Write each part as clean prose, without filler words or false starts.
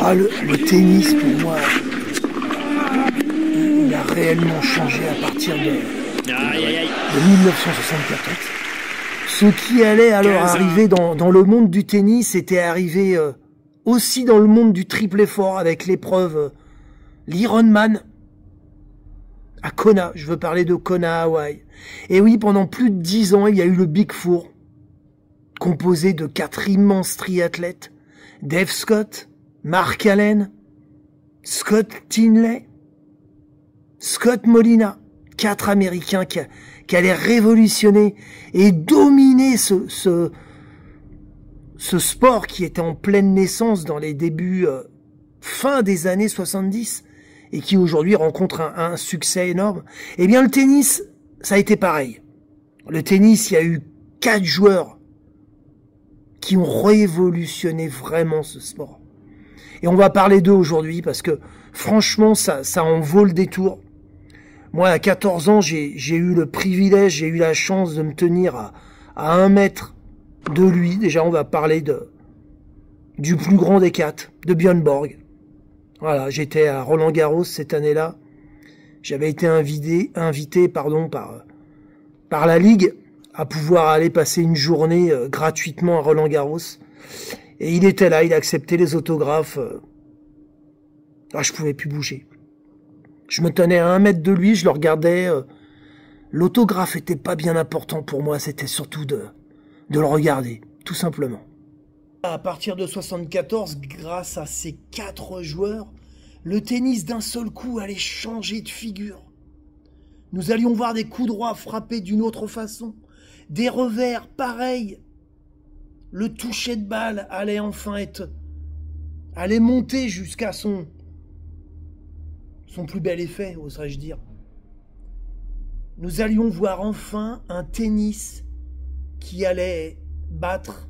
Ah, le tennis, pour moi, il a réellement changé à partir de 1974. Ce qui allait alors arriver dans le monde du tennis était arrivé aussi dans le monde du triple effort avec l'épreuve l'Ironman à Kona. Je veux parler de Kona, Hawaï. Et oui, pendant plus de 10 ans, il y a eu le Big Four, composé de 4 immenses triathlètes. Dave Scott, Mark Allen, Scott Tinley, Scott Molina, 4 Américains qui allaient révolutionner et dominer ce sport qui était en pleine naissance dans les débuts, fin des années 70 et qui aujourd'hui rencontre un succès énorme. Eh bien, le tennis, ça a été pareil. Le tennis, il y a eu 4 joueurs qui ont révolutionné vraiment ce sport. Et on va parler d'eux aujourd'hui parce que franchement, ça en vaut le détour. Moi, à 14 ans, j'ai eu le privilège, j'ai eu la chance de me tenir à 1 mètre de lui. Déjà, on va parler du plus grand des 4, de Björn Borg. Voilà, j'étais à Roland-Garros cette année-là. J'avais été invité par la Ligue à pouvoir aller passer une journée gratuitement à Roland-Garros. Et il était là, il acceptait les autographes. Je pouvais plus bouger. Je me tenais à 1 mètre de lui, je le regardais. L'autographe était pas bien important pour moi, c'était surtout de le regarder, tout simplement. À partir de 74, grâce à ces 4 joueurs, le tennis d'un seul coup allait changer de figure. Nous allions voir des coups droits frappés d'une autre façon, des revers pareils. Le toucher de balle allait enfin allait monter jusqu'à son plus bel effet, oserais-je dire. Nous allions voir enfin un tennis qui allait battre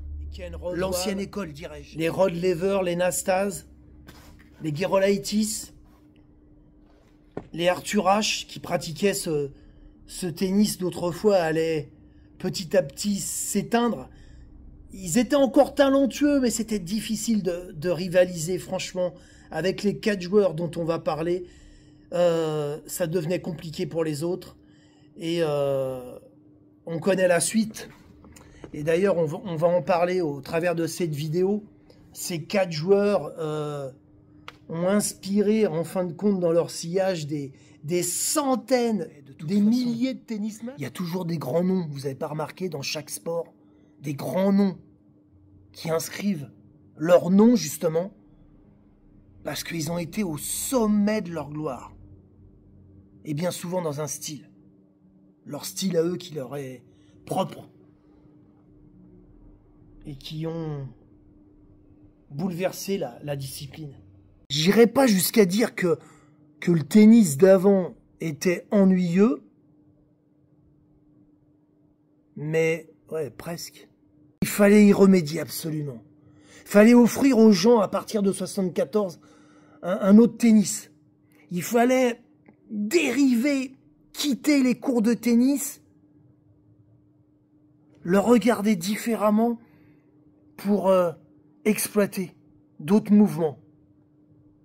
l'ancienne école, dirais-je. Les Rod Laver, les Nastase, les Gerolaitis, les Arthur Ashe qui pratiquaient ce tennis d'autrefois allaient petit à petit s'éteindre. Ils étaient encore talentueux, mais c'était difficile de rivaliser, franchement, avec les 4 joueurs dont on va parler. Ça devenait compliqué pour les autres. Et on connaît la suite. Et d'ailleurs, on va en parler au travers de cette vidéo. Ces 4 joueurs ont inspiré, en fin de compte, dans leur sillage, des centaines, des milliers de tennismen. Il y a toujours des grands noms, vous n'avez pas remarqué, dans chaque sport, des grands noms qui inscrivent leur nom, justement, parce qu'ils ont été au sommet de leur gloire. Et bien souvent dans un style. Leur style à eux qui leur est propre. Et qui ont bouleversé la discipline. J'irai pas jusqu'à dire que le tennis d'avant était ennuyeux, mais ouais, presque. Il fallait y remédier absolument. Il fallait offrir aux gens, à partir de 74, un autre tennis. Il fallait dériver, quitter les cours de tennis, le regarder différemment pour exploiter d'autres mouvements.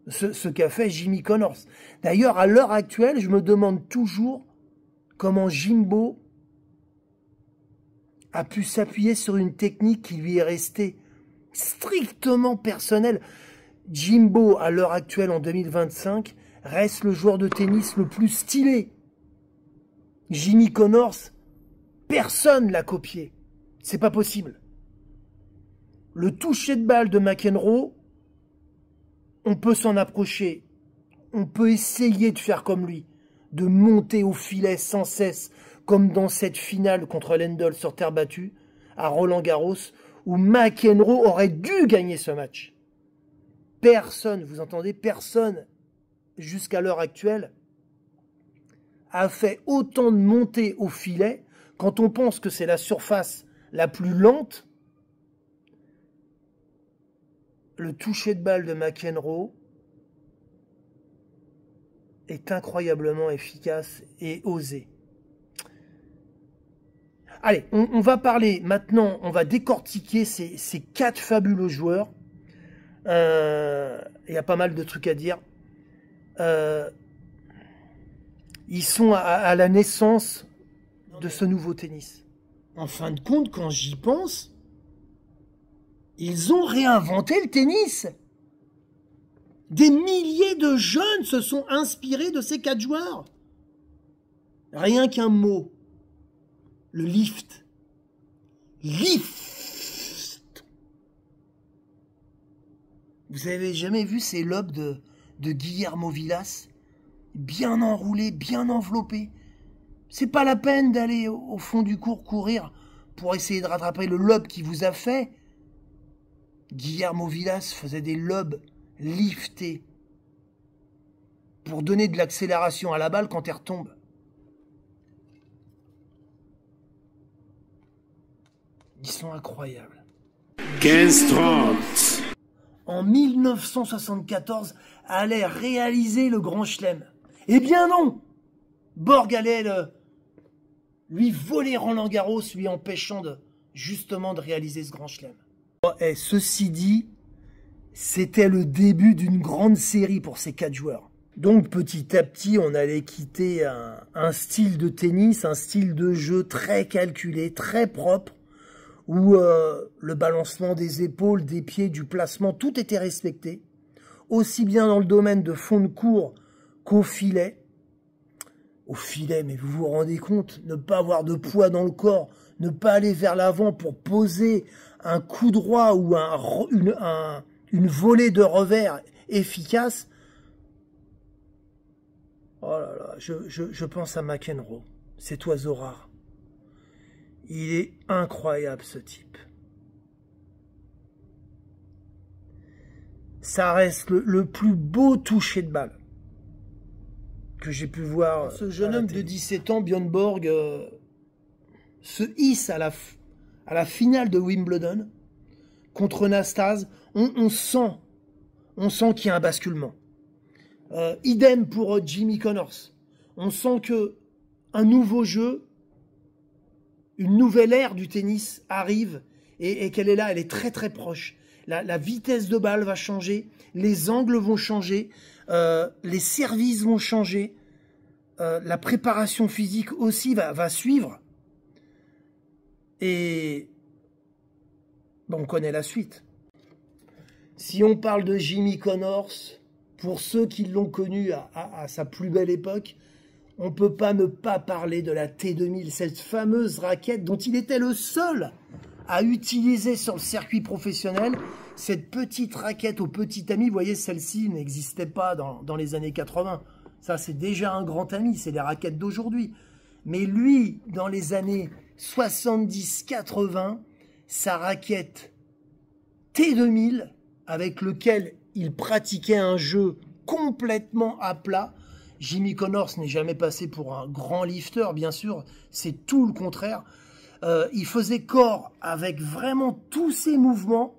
Ce qu'a fait Jimmy Connors. D'ailleurs, à l'heure actuelle, je me demande toujours comment Jimbo a pu s'appuyer sur une technique qui lui est restée strictement personnelle. Jimbo, à l'heure actuelle, en 2025, reste le joueur de tennis le plus stylé. Jimmy Connors, personne l'a copié. C'est pas possible. Le toucher de balle de McEnroe, on peut s'en approcher. On peut essayer de faire comme lui, de monter au filet sans cesse, comme dans cette finale contre Lendl sur terre battue, à Roland-Garros, où McEnroe aurait dû gagner ce match. Personne, vous entendez, personne, jusqu'à l'heure actuelle, a fait autant de montées au filet quand on pense que c'est la surface la plus lente. Le toucher de balle de McEnroe est incroyablement efficace et osé. Allez, on va parler maintenant, on va décortiquer ces 4 fabuleux joueurs. Il y a pas mal de trucs à dire. Ils sont à la naissance de ce nouveau tennis. En fin de compte, quand j'y pense, ils ont réinventé le tennis. Des milliers de jeunes se sont inspirés de ces 4 joueurs. Rien qu'un mot. Le lift. Lift. Vous avez jamais vu ces lobes de Guillermo Vilas? Bien enroulés, bien enveloppés. C'est pas la peine d'aller au fond du court courir pour essayer de rattraper le lob qui vous a fait. Guillermo Vilas faisait des lobes liftés pour donner de l'accélération à la balle quand elle retombe. Ils sont incroyables. 15-30. En 1974, allait réaliser le Grand Chelem. Eh bien non! Borg allait lui voler Roland Garros, lui empêchant justement de réaliser ce Grand Chelem. Et ceci dit, c'était le début d'une grande série pour ces 4 joueurs. Donc petit à petit, on allait quitter un style de tennis, un style de jeu très calculé, très propre, où le balancement des épaules, des pieds, du placement, tout était respecté, aussi bien dans le domaine de fond de court qu'au filet. Au filet, mais vous vous rendez compte, ne pas avoir de poids dans le corps, ne pas aller vers l'avant pour poser un coup droit ou une volée de revers efficace. Oh là là, je pense à McEnroe, cet oiseau rare. Il est incroyable, ce type. Ça reste le plus beau toucher de balle que j'ai pu voir. Ce jeune homme de 17 ans, Björn Borg, se hisse à la finale de Wimbledon contre Nastase. On sent qu'il y a un basculement. Idem pour Jimmy Connors. On sent que un nouveau jeu, une nouvelle ère du tennis arrive et qu'elle est là, elle est très très proche. La vitesse de balle va changer, les angles vont changer, les services vont changer, la préparation physique aussi va suivre. Et bon, on connaît la suite. Si on parle de Jimmy Connors, pour ceux qui l'ont connu à sa plus belle époque, on ne peut pas ne pas parler de la T2000, cette fameuse raquette dont il était le seul à utiliser sur le circuit professionnel. Cette petite raquette au petit ami, vous voyez, celle-ci n'existait pas dans les années 80. Ça, c'est déjà un grand ami, c'est les raquettes d'aujourd'hui. Mais lui, dans les années 70-80, sa raquette T2000, avec lequel il pratiquait un jeu complètement à plat. Jimmy Connors n'est jamais passé pour un grand lifter, bien sûr, c'est tout le contraire. Il faisait corps avec vraiment tous ses mouvements.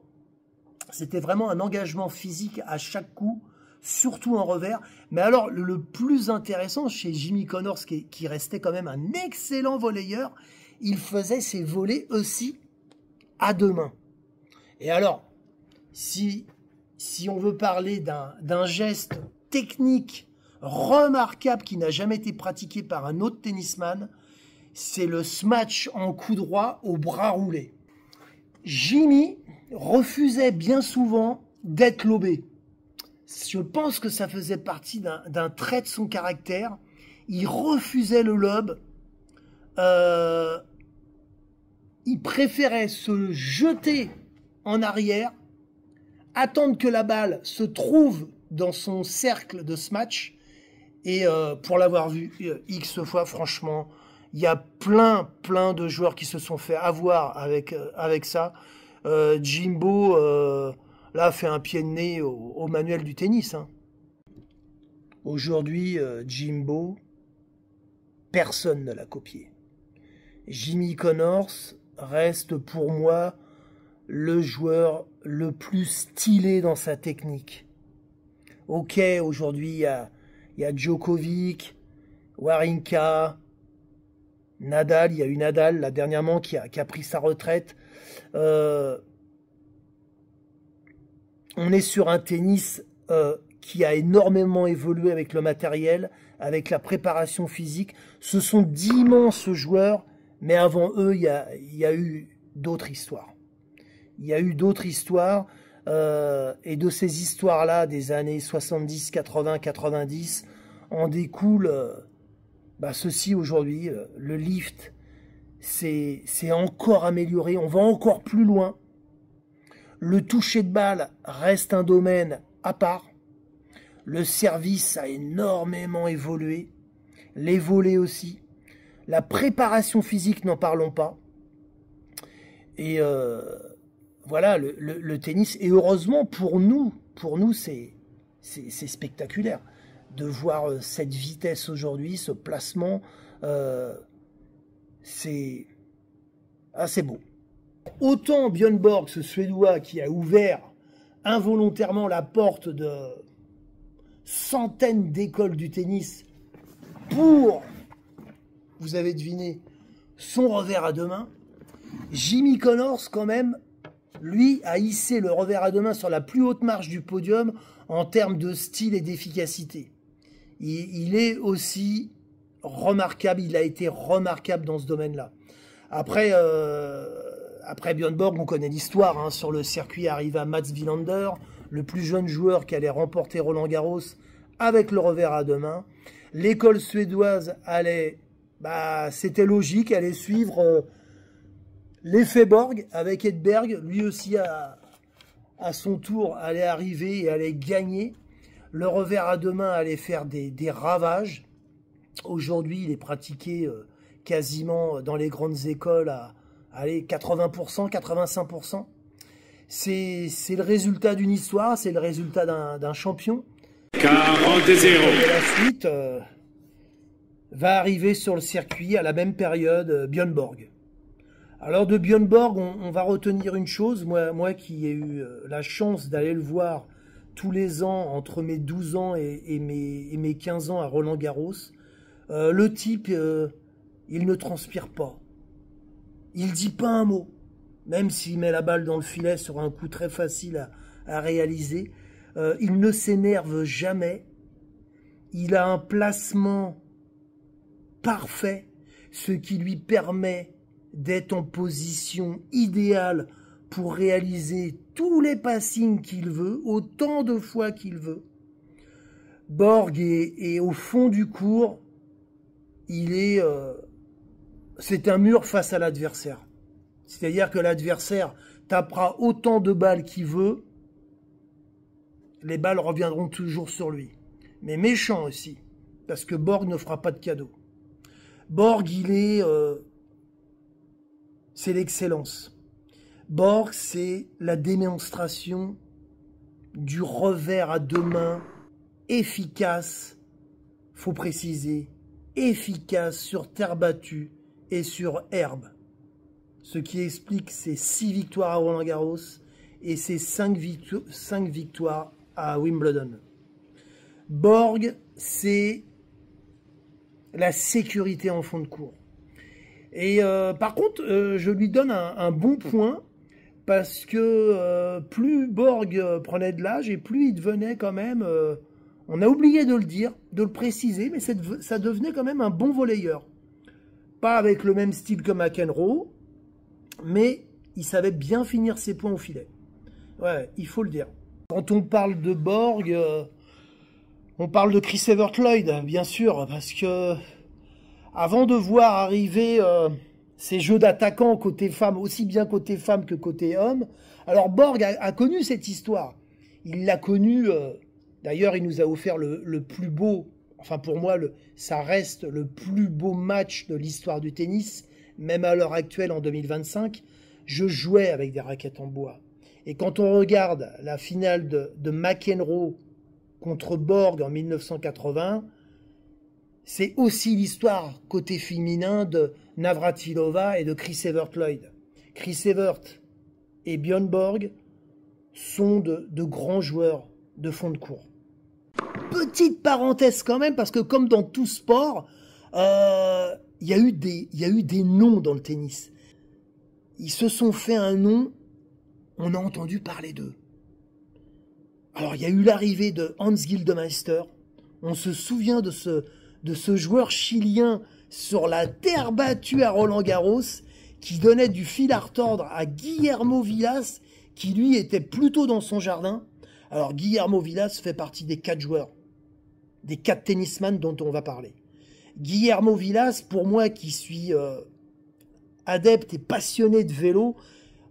C'était vraiment un engagement physique à chaque coup, surtout en revers. Mais alors, le plus intéressant chez Jimmy Connors, qui restait quand même un excellent volleyeur, il faisait ses volées aussi à 2 mains. Et alors, si on veut parler d'un geste technique remarquable qui n'a jamais été pratiqué par un autre tennisman, c'est le smash en coup droit au bras roulé. Jimmy refusait bien souvent d'être lobé. Je pense que ça faisait partie d'un trait de son caractère. Il refusait le lob. Il préférait se jeter en arrière, attendre que la balle se trouve dans son cercle de smash. Et pour l'avoir vu X fois, franchement, il y a plein de joueurs qui se sont fait avoir avec ça. Jimbo, là, fait un pied de nez au manuel du tennis. Hein. Aujourd'hui, Jimbo, personne ne l'a copié. Jimmy Connors reste pour moi le joueur le plus stylé dans sa technique. Ok, aujourd'hui, il y a Djokovic, Wawrinka, Nadal. Il y a eu Nadal, là, dernièrement, qui a pris sa retraite. On est sur un tennis qui a énormément évolué avec le matériel, avec la préparation physique. Ce sont d'immenses joueurs, mais avant eux, il y a eu d'autres histoires. Il y a eu d'autres histoires, et de ces histoires-là, des années 70, 80, 90, en découle ceci aujourd'hui. Le lift, c'est encore amélioré, on va encore plus loin. Le toucher de balle reste un domaine à part. Le service a énormément évolué. Les volets aussi. La préparation physique, n'en parlons pas. Et voilà, le tennis. Et heureusement pour nous c'est spectaculaire de voir cette vitesse aujourd'hui, ce placement. C'est beau. Autant Björn Borg, ce Suédois qui a ouvert involontairement la porte de centaines d'écoles du tennis pour, vous avez deviné, son revers à deux mains, Jimmy Connors, quand même, lui, a hissé le revers à deux mains sur la plus haute marche du podium en termes de style et d'efficacité. Il est aussi remarquable, il a été remarquable dans ce domaine-là. Après Björn Borg, on connaît l'histoire. Hein, sur le circuit arriva Mats Wilander, le plus jeune joueur qui allait remporter Roland-Garros avec le revers à deux mains. L'école suédoise c'était logique, allait suivre l'effet Borg avec Edberg. Lui aussi, à son tour, allait arriver et allait gagner. Le revers à deux mains allait faire des ravages. Aujourd'hui, il est pratiqué quasiment dans les grandes écoles à 80%, 85%. C'est le résultat d'une histoire, c'est le résultat d'un champion. 40-0. Et la suite va arriver sur le circuit à la même période, Björn Borg. Alors de Björn Borg, on va retenir une chose, moi qui ai eu la chance d'aller le voir tous les ans entre mes 12 ans et mes 15 ans à Roland-Garros, le type, il ne transpire pas. Il dit pas un mot, même s'il met la balle dans le filet sur un coup très facile à réaliser. Il ne s'énerve jamais. Il a un placement parfait, ce qui lui permet d'être en position idéale pour réaliser tous les passings qu'il veut, autant de fois qu'il veut. Borg est au fond du court. C'est un mur face à l'adversaire. C'est-à-dire que l'adversaire tapera autant de balles qu'il veut, les balles reviendront toujours sur lui. Mais méchant aussi, parce que Borg ne fera pas de cadeau. Borg, c'est l'excellence. Borg, c'est la démonstration du revers à deux mains efficace, faut préciser, efficace sur terre battue et sur herbe. Ce qui explique ses 6 victoires à Roland-Garros et ses 5 victoires à Wimbledon. Borg, c'est la sécurité en fond de cours. Et par contre, je lui donne un bon point parce que plus Borg prenait de l'âge et plus il devenait quand même, on a oublié de le dire, de le préciser, mais ça devenait quand même un bon volleyeur. Pas avec le même style que McEnroe, mais il savait bien finir ses points au filet. Ouais, il faut le dire. Quand on parle de Borg, on parle de Chris Evert Lloyd, bien sûr, parce que avant de voir arriver ces jeux d'attaquants côté femme, aussi bien côté femme que côté homme, alors Borg a connu cette histoire. Il l'a connu, d'ailleurs il nous a offert le plus beau, enfin pour moi ça reste le plus beau match de l'histoire du tennis, même à l'heure actuelle en 2025, je jouais avec des raquettes en bois. Et quand on regarde la finale de McEnroe contre Borg en 1980, c'est aussi l'histoire côté féminin de Navratilova et de Chris Evert Lloyd. Chris Evert et Björn Borg sont de grands joueurs de fond de cours. Petite parenthèse quand même, parce que comme dans tout sport, il y a eu des noms dans le tennis. Ils se sont fait un nom, on a entendu parler d'eux. Alors, il y a eu l'arrivée de Hans Gildemeister. On se souvient de ce joueur chilien sur la terre battue à Roland-Garros qui donnait du fil à retordre à Guillermo Vilas, qui lui était plutôt dans son jardin. Alors, Guillermo Vilas fait partie des 4 joueurs, des 4 tennisman dont on va parler. Guillermo Vilas, pour moi qui suis adepte et passionné de vélo,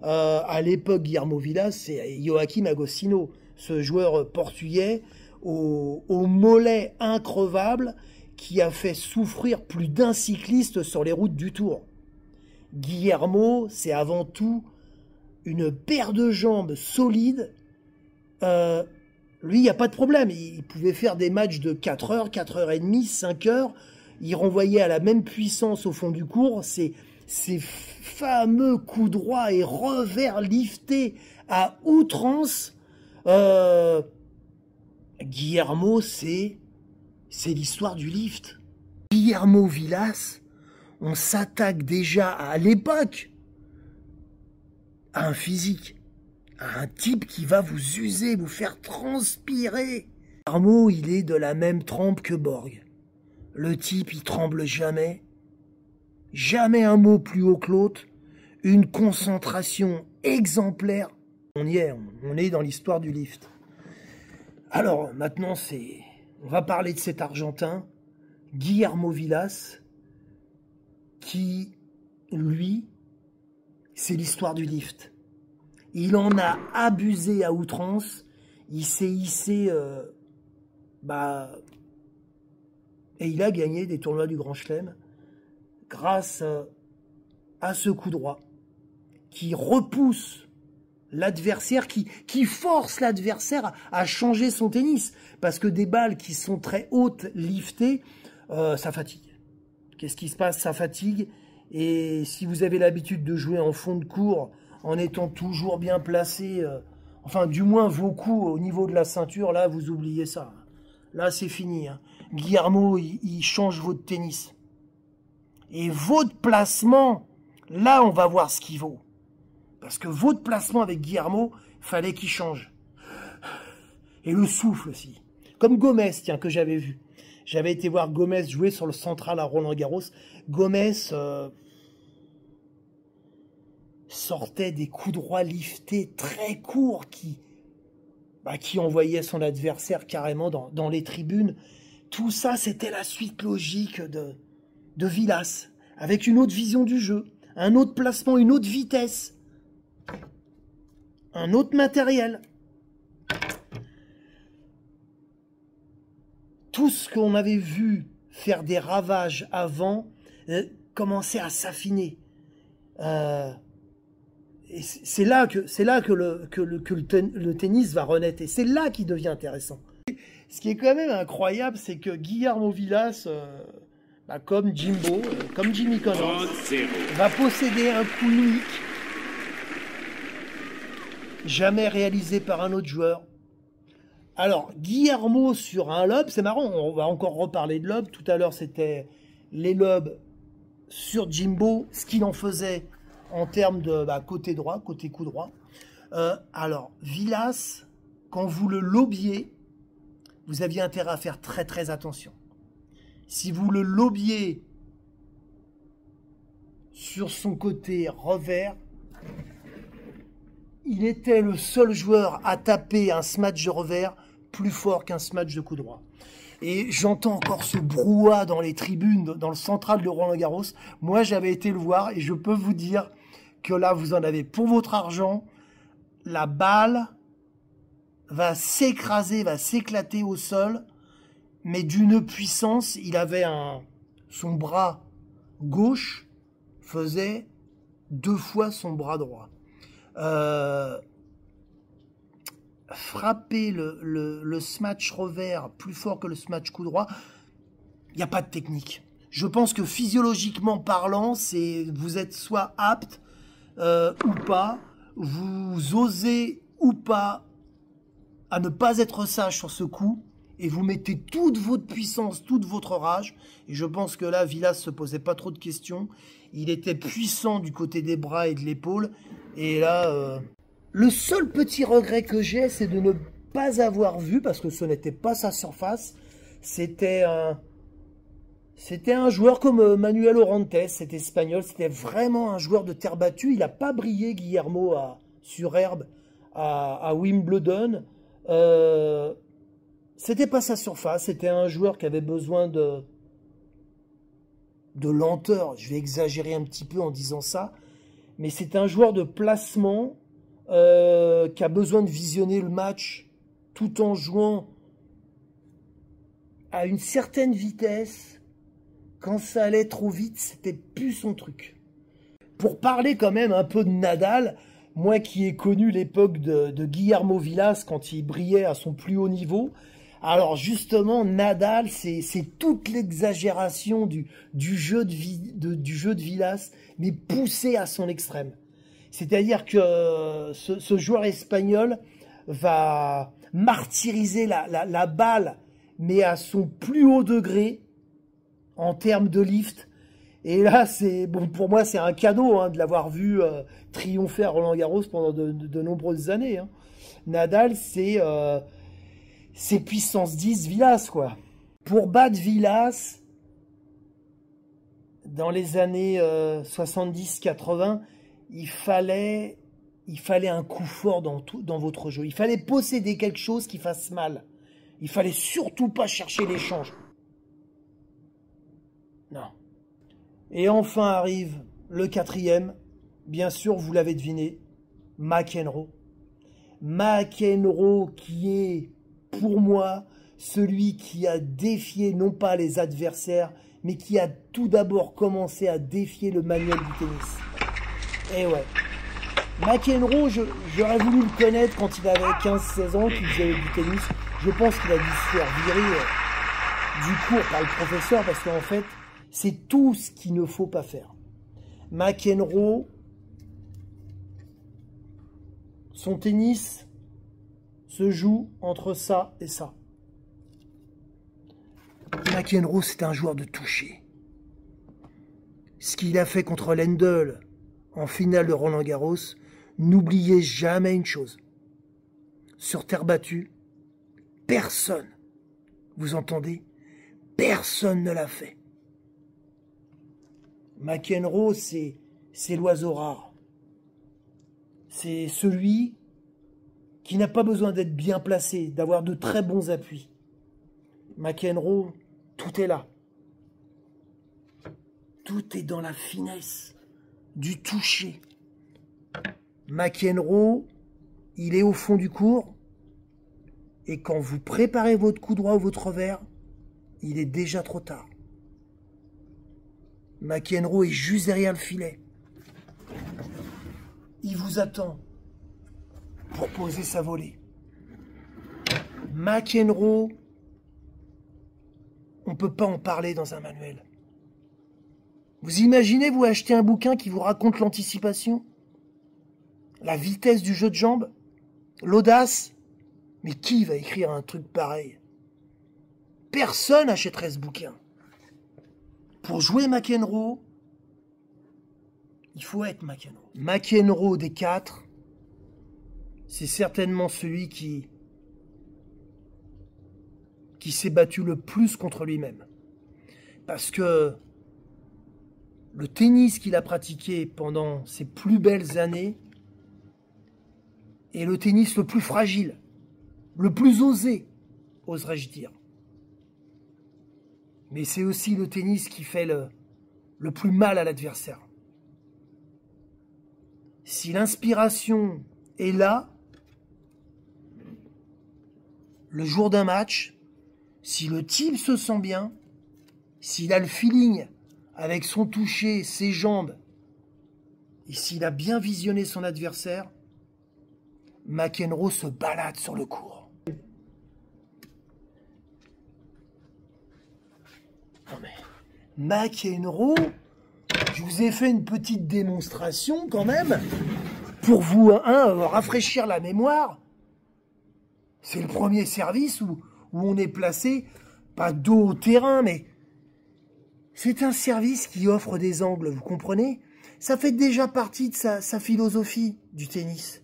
à l'époque, Guillermo Vilas, c'est Joaquim Agostinho, ce joueur portugais au mollet increvable qui a fait souffrir plus d'un cycliste sur les routes du Tour. Guillermo, c'est avant tout une paire de jambes solides. Lui, il n'y a pas de problème. Il pouvait faire des matchs de 4 heures, 4 heures et demie, 5 heures. Il renvoyait à la même puissance au fond du cours. Ces fameux coups droits et revers liftés à outrance. Guillermo, c'est l'histoire du lift. Guillermo Vilas, on s'attaque déjà à l'époque à un physique, à un type qui va vous user, vous faire transpirer. Guillermo, il est de la même trempe que Borg. Le type, il tremble jamais. Jamais un mot plus haut que l'autre. Une concentration exemplaire. On y est, on est dans l'histoire du lift. Alors, maintenant, on va parler de cet Argentin, Guillermo Vilas, qui, lui, c'est l'histoire du lift. Il en a abusé à outrance. Il s'est hissé, et il a gagné des tournois du Grand Chelem grâce à ce coup droit qui repousse l'adversaire, qui force l'adversaire à changer son tennis. Parce que des balles qui sont très hautes, liftées, ça fatigue. Qu'est-ce qui se passe? Ça fatigue. Et si vous avez l'habitude de jouer en fond de cours, en étant toujours bien placé, enfin du moins vos coups au niveau de la ceinture, là vous oubliez ça. Là c'est fini. Hein. Guillermo, il change votre tennis. Et votre placement, là on va voir ce qu'il vaut. Parce que votre placement avec Guillermo, fallait qu'il change. Et le souffle aussi. Comme Gomez, tiens, que j'avais vu. J'avais été voir Gomez jouer sur le central à Roland-Garros. Gomez sortait des coups droits liftés très courts qui envoyaient son adversaire carrément dans les tribunes. Tout ça, c'était la suite logique de Vilas, avec une autre vision du jeu, un autre placement, une autre vitesse, un autre matériel. Tout ce qu'on avait vu faire des ravages avant commençait à s'affiner. Et c'est là que le tennis va renaître. Et c'est là qu'il devient intéressant. Ce qui est quand même incroyable, c'est que Guillermo Vilas, comme Jimbo, comme Jimmy Connors, va posséder un coup unique, jamais réalisé par un autre joueur. Alors, Guillermo sur un lob, c'est marrant, on va encore reparler de lob. Tout à l'heure, c'était les lobs sur Jimbo, ce qu'il en faisait en termes de côté droit, côté coup droit. Alors, Vilas, quand vous le lobiez, vous aviez intérêt à faire très très attention. Si vous le lobiez sur son côté revers, il était le seul joueur à taper un smash de revers plus fort qu'un smash de coup droit. Et j'entends encore ce brouhaha dans les tribunes, dans le central de Roland-Garros. Moi, j'avais été le voir et je peux vous dire que là, vous en avez pour votre argent. La balle va s'écraser, va s'éclater au sol, mais d'une puissance. Il avait son bras gauche faisait 2 fois son bras droit. Frapper le smash revers plus fort que le smash coup droit, il n'y a pas de technique. Je pense que physiologiquement parlant, vous êtes soit apte ou pas, vous osez ou pas à ne pas être sage sur ce coup, et vous mettez toute votre puissance, toute votre rage, et je pense que là, Vilas se posait pas trop de questions, il était puissant du côté des bras et de l'épaule, et là, le seul petit regret que j'ai, c'est de ne pas avoir vu, parce que ce n'était pas sa surface, c'était un joueur comme Manuel Orantes, cet espagnol, c'était vraiment un joueur de terre battue. Il n'a pas brillé, Guillermo, sur herbe à Wimbledon. C'était pas sa surface, c'était un joueur qui avait besoin de lenteur. Je vais exagérer un petit peu en disant ça, mais c'est un joueur de placement qui a besoin de visionner le match tout en jouant à une certaine vitesse. Quand ça allait trop vite, c'était plus son truc. Pour parler quand même un peu de Nadal, moi qui ai connu l'époque de Guillermo Vilas quand il brillait à son plus haut niveau, alors justement Nadal, c'est toute l'exagération du jeu de Vilas, mais poussé à son extrême. C'est-à-dire que ce joueur espagnol va martyriser la balle, mais à son plus haut degré, en termes de lift. Et là, bon, pour moi, c'est un cadeau de l'avoir vu triompher à Roland-Garros pendant de nombreuses années. Nadal, c'est puissance 10 Vilas, quoi. Pour battre Vilas, dans les années 70-80, il fallait un coup fort dans votre jeu. Il fallait posséder quelque chose qui fasse mal. Il fallait surtout pas chercher l'échange. Non. Et enfin arrive le quatrième, bien sûr, vous l'avez deviné, McEnroe. McEnroe qui est, pour moi, celui qui a défié non pas les adversaires, mais qui a tout d'abord commencé à défier le manuel du tennis. Et ouais. McEnroe, j'aurais voulu le connaître quand il avait 15-16 ans, qu'il faisait du tennis. Je pense qu'il a dû se faire virer du cours par le professeur, parce qu'en fait, c'est tout ce qu'il ne faut pas faire. McEnroe, son tennis se joue entre ça et ça. McEnroe, c'est un joueur de toucher. Ce qu'il a fait contre Lendl en finale de Roland-Garros, n'oubliez jamais une chose. Sur terre battue, personne, vous entendez, personne ne l'a fait. McEnroe, c'est l'oiseau rare. C'est celui qui n'a pas besoin d'être bien placé, d'avoir de très bons appuis. McEnroe, tout est là. Tout est dans la finesse du toucher. McEnroe, il est au fond du court, et quand vous préparez votre coup droit ou votre revers, il est déjà trop tard. McEnroe est juste derrière le filet. Il vous attend pour poser sa volée. McEnroe, on ne peut pas en parler dans un manuel. Vous imaginez, vous achetez un bouquin qui vous raconte l'anticipation, la vitesse du jeu de jambes, l'audace. Mais qui va écrire un truc pareil? Personne n'achèterait ce bouquin. Pour jouer McEnroe, il faut être McEnroe. McEnroe des 4, c'est certainement celui qui s'est battu le plus contre lui-même. Parce que le tennis qu'il a pratiqué pendant ses plus belles années est le tennis le plus fragile, le plus osé, oserais-je dire. Mais c'est aussi le tennis qui fait le plus mal à l'adversaire. Si l'inspiration est là, le jour d'un match, si le type se sent bien, s'il a le feeling avec son toucher, ses jambes, et s'il a bien visionné son adversaire, McEnroe se balade sur le court. Non mais, McEnroe, je vous ai fait une petite démonstration quand même, pour vous rafraîchir la mémoire. C'est le premier service où on est placé, pas dos au terrain, mais c'est un service qui offre des angles, vous comprenez? Ça fait déjà partie de sa philosophie du tennis.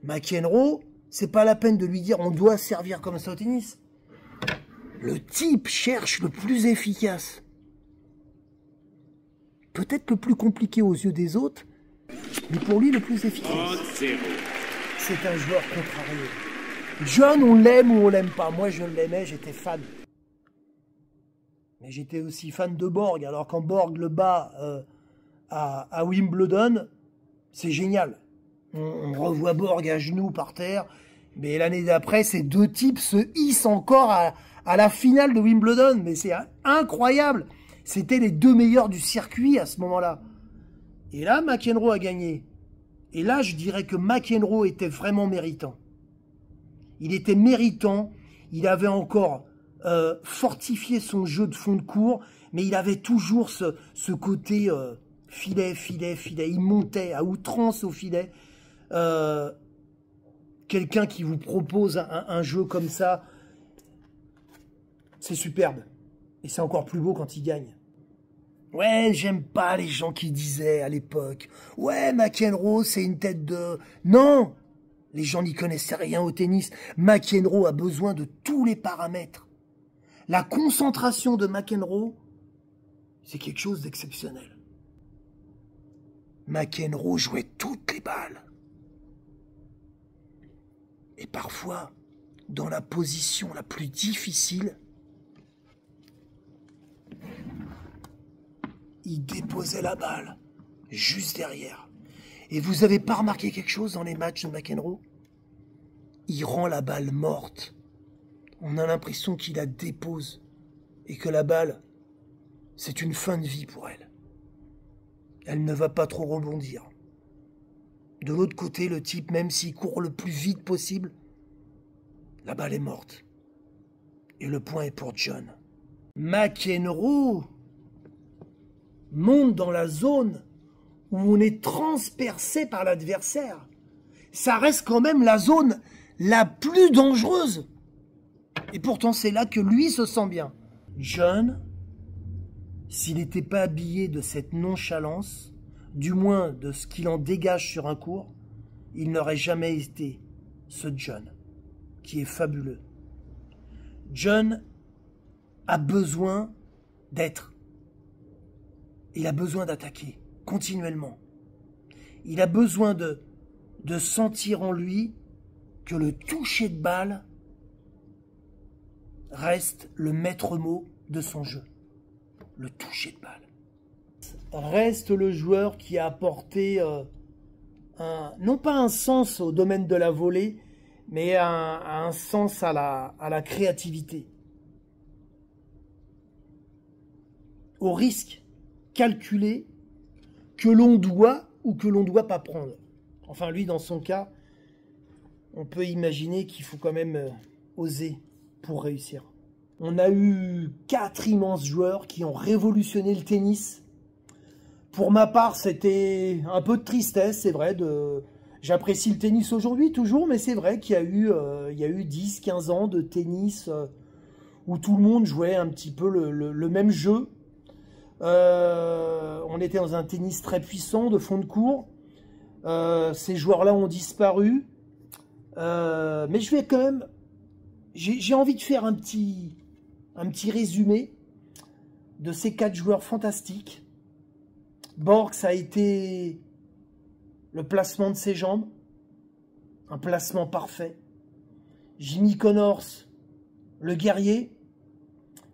McEnroe, c'est pas la peine de lui dire on doit servir comme ça au tennis. Le type cherche le plus efficace. Peut-être le plus compliqué aux yeux des autres, mais pour lui le plus efficace. C'est un joueur contrarié. John, on l'aime ou on l'aime pas. Moi, je l'aimais, j'étais fan. Mais j'étais aussi fan de Borg. Alors quand Borg le bat à Wimbledon, c'est génial. On revoit Borg à genoux par terre. Mais l'année d'après, ces deux types se hissent encore à la finale de Wimbledon. Mais c'est incroyable. C'était les deux meilleurs du circuit à ce moment-là. Et là, McEnroe a gagné. Et là, je dirais que McEnroe était vraiment méritant. Il était méritant. Il avait encore fortifié son jeu de fond de cours. Mais il avait toujours ce côté filet. Il montait à outrance au filet. Quelqu'un qui vous propose un jeu comme ça, c'est superbe. Et c'est encore plus beau quand il gagne. Ouais, j'aime pas les gens qui disaient à l'époque « Ouais, McEnroe, c'est une tête de... » Non, les gens n'y connaissaient rien au tennis. McEnroe a besoin de tous les paramètres. La concentration de McEnroe, c'est quelque chose d'exceptionnel. McEnroe jouait toutes les balles. Et parfois, dans la position la plus difficile, il déposait la balle juste derrière. Et vous n'avez pas remarqué quelque chose dans les matchs de McEnroe? Il rend la balle morte. On a l'impression qu'il la dépose et que la balle, c'est une fin de vie pour elle. Elle ne va pas trop rebondir. De l'autre côté, le type, même s'il court le plus vite possible, la balle est morte. Et le point est pour John. McEnroe monte dans la zone où on est transpercé par l'adversaire. Ça reste quand même la zone la plus dangereuse. Et pourtant, c'est là que lui se sent bien. John, s'il n'était pas habillé de cette nonchalance, du moins de ce qu'il en dégage sur un court, il n'aurait jamais été ce John, qui est fabuleux. John a besoin d'être. Il a besoin d'attaquer continuellement. Il a besoin de sentir en lui que le toucher de balle reste le maître mot de son jeu. Le toucher de balle. Reste le joueur qui a apporté non pas un sens au domaine de la volée, mais un sens à la créativité. Au risque calculé que l'on doit ou que l'on ne doit pas prendre. Enfin, lui, dans son cas, on peut imaginer qu'il faut quand même oser pour réussir. On a eu 4 immenses joueurs qui ont révolutionné le tennis. Pour ma part, c'était un peu de tristesse, c'est vrai. J'apprécie le tennis aujourd'hui, toujours, mais c'est vrai qu'il y a eu 10-15 ans de tennis où tout le monde jouait un petit peu le même jeu. On était dans un tennis très puissant, de fond de cours. Ces joueurs-là ont disparu. Mais je vais quand même... J'ai envie de faire un petit résumé de ces 4 joueurs fantastiques. Borg, ça a été le placement de ses jambes. Un placement parfait. Jimmy Connors, le guerrier.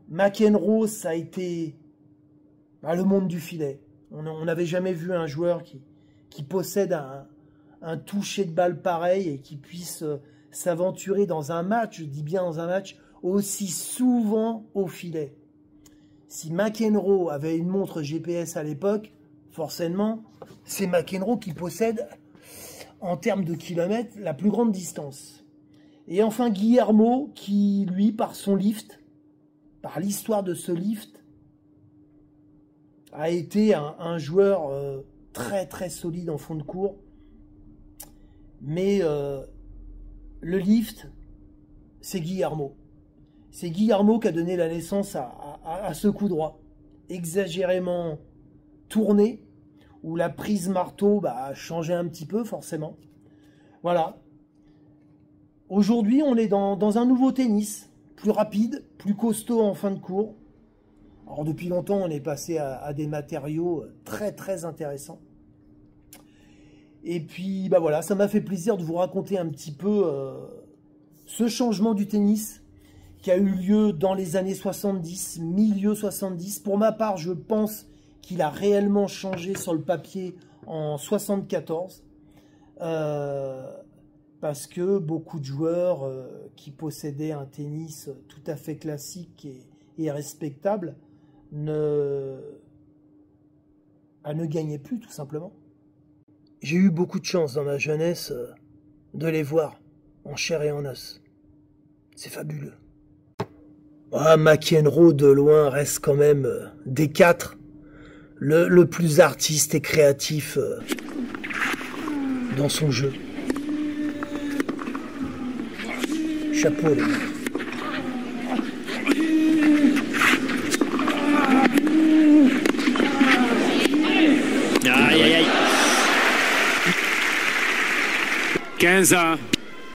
McEnroe, ça a été le monde du filet. On n'avait jamais vu un joueur qui possède un toucher de balle pareil et qui puisse s'aventurer dans un match, je dis bien dans un match, aussi souvent au filet. Si McEnroe avait une montre GPS à l'époque, forcément, c'est McEnroe qui possède, en termes de kilomètres, la plus grande distance. Et enfin, Guillermo, qui, lui, par son lift, par l'histoire de ce lift, a été un joueur très très solide en fond de cours. Mais le lift, c'est Guillermo. C'est Guillermo qui a donné la naissance à ce coup droit. Exagérément tourné, où la prise marteau a changé un petit peu, forcément. Voilà. Aujourd'hui, on est dans un nouveau tennis, plus rapide, plus costaud en fin de cours. Alors depuis longtemps, on est passé à des matériaux très très intéressants. Et puis, bah voilà, ça m'a fait plaisir de vous raconter un petit peu ce changement du tennis qui a eu lieu dans les années 70, milieu 70. Pour ma part, je pense qu'il a réellement changé sur le papier en 74. Parce que beaucoup de joueurs qui possédaient un tennis tout à fait classique et respectable ne gagnaient plus, tout simplement. J'ai eu beaucoup de chance dans ma jeunesse de les voir en chair et en os. C'est fabuleux. Ah, McEnroe de loin reste quand même des quatre le plus artiste et créatif dans son jeu. Chapeau, les gars. Aïe, aïe, aïe. 15 ans.